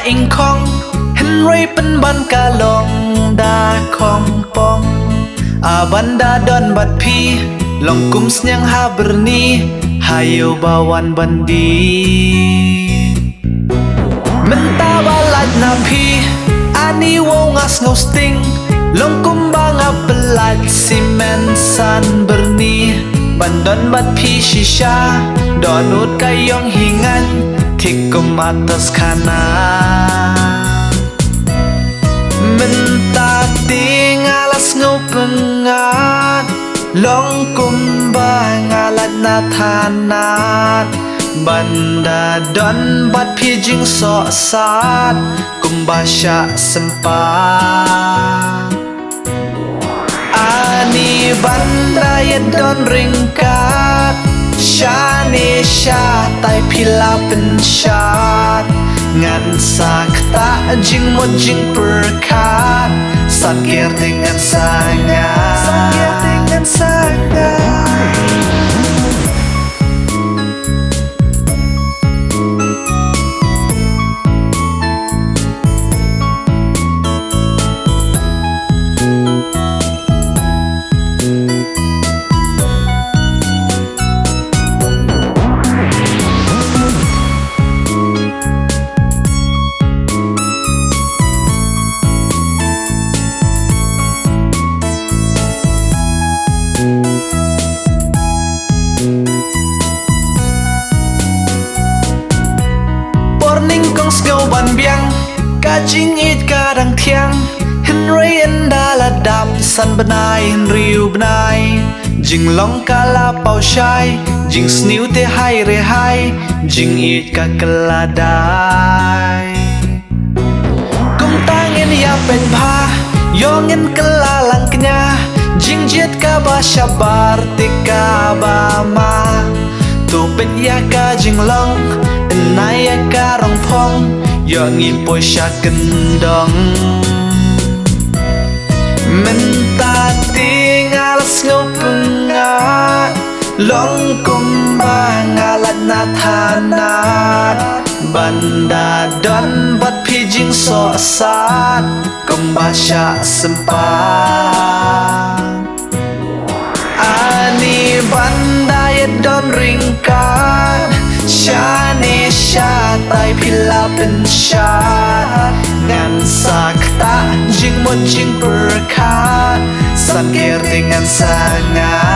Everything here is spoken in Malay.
อิงคองเห็นไรเป็นบันกาลองดาคองปองอาบันดาดอนบัดพีลองกุมสยังฮาบรนีhayo bawan bandi menta balat napi ani wongas ngosting long kumbanga pelat simen san berni bandon bat pi shisha donut kayong hingan tikum atas kana menta tingalas ngopengat long kumbang alat na thanat banda don bat pijing so sat kumbasya sempat ani banda ya don ringkat shani syatai pila pensyat ngan sakta jing mo jing perkat Sanker dengan sangat Sanker dengan sangat pynbiang kajing it kadang tiang henry enda ladap san benai riu benai jing long kala pau shai jing sniu te hai re hai jing it ka keladai kum tangin ya pen pha yongin kelalang kenya jing jet ka ba shabar te ka ba ma tu pet ya ka jing long nai ya ka rong phong yang impoi kendong menta tinggal ngopengat long kumbang alat na thanat banda don bat pijing so sat kumbasya sempat ani banda ya don ringkat shani syatai pila pensyat ngan sakta jing mo jing perkat Sanker dengan sangat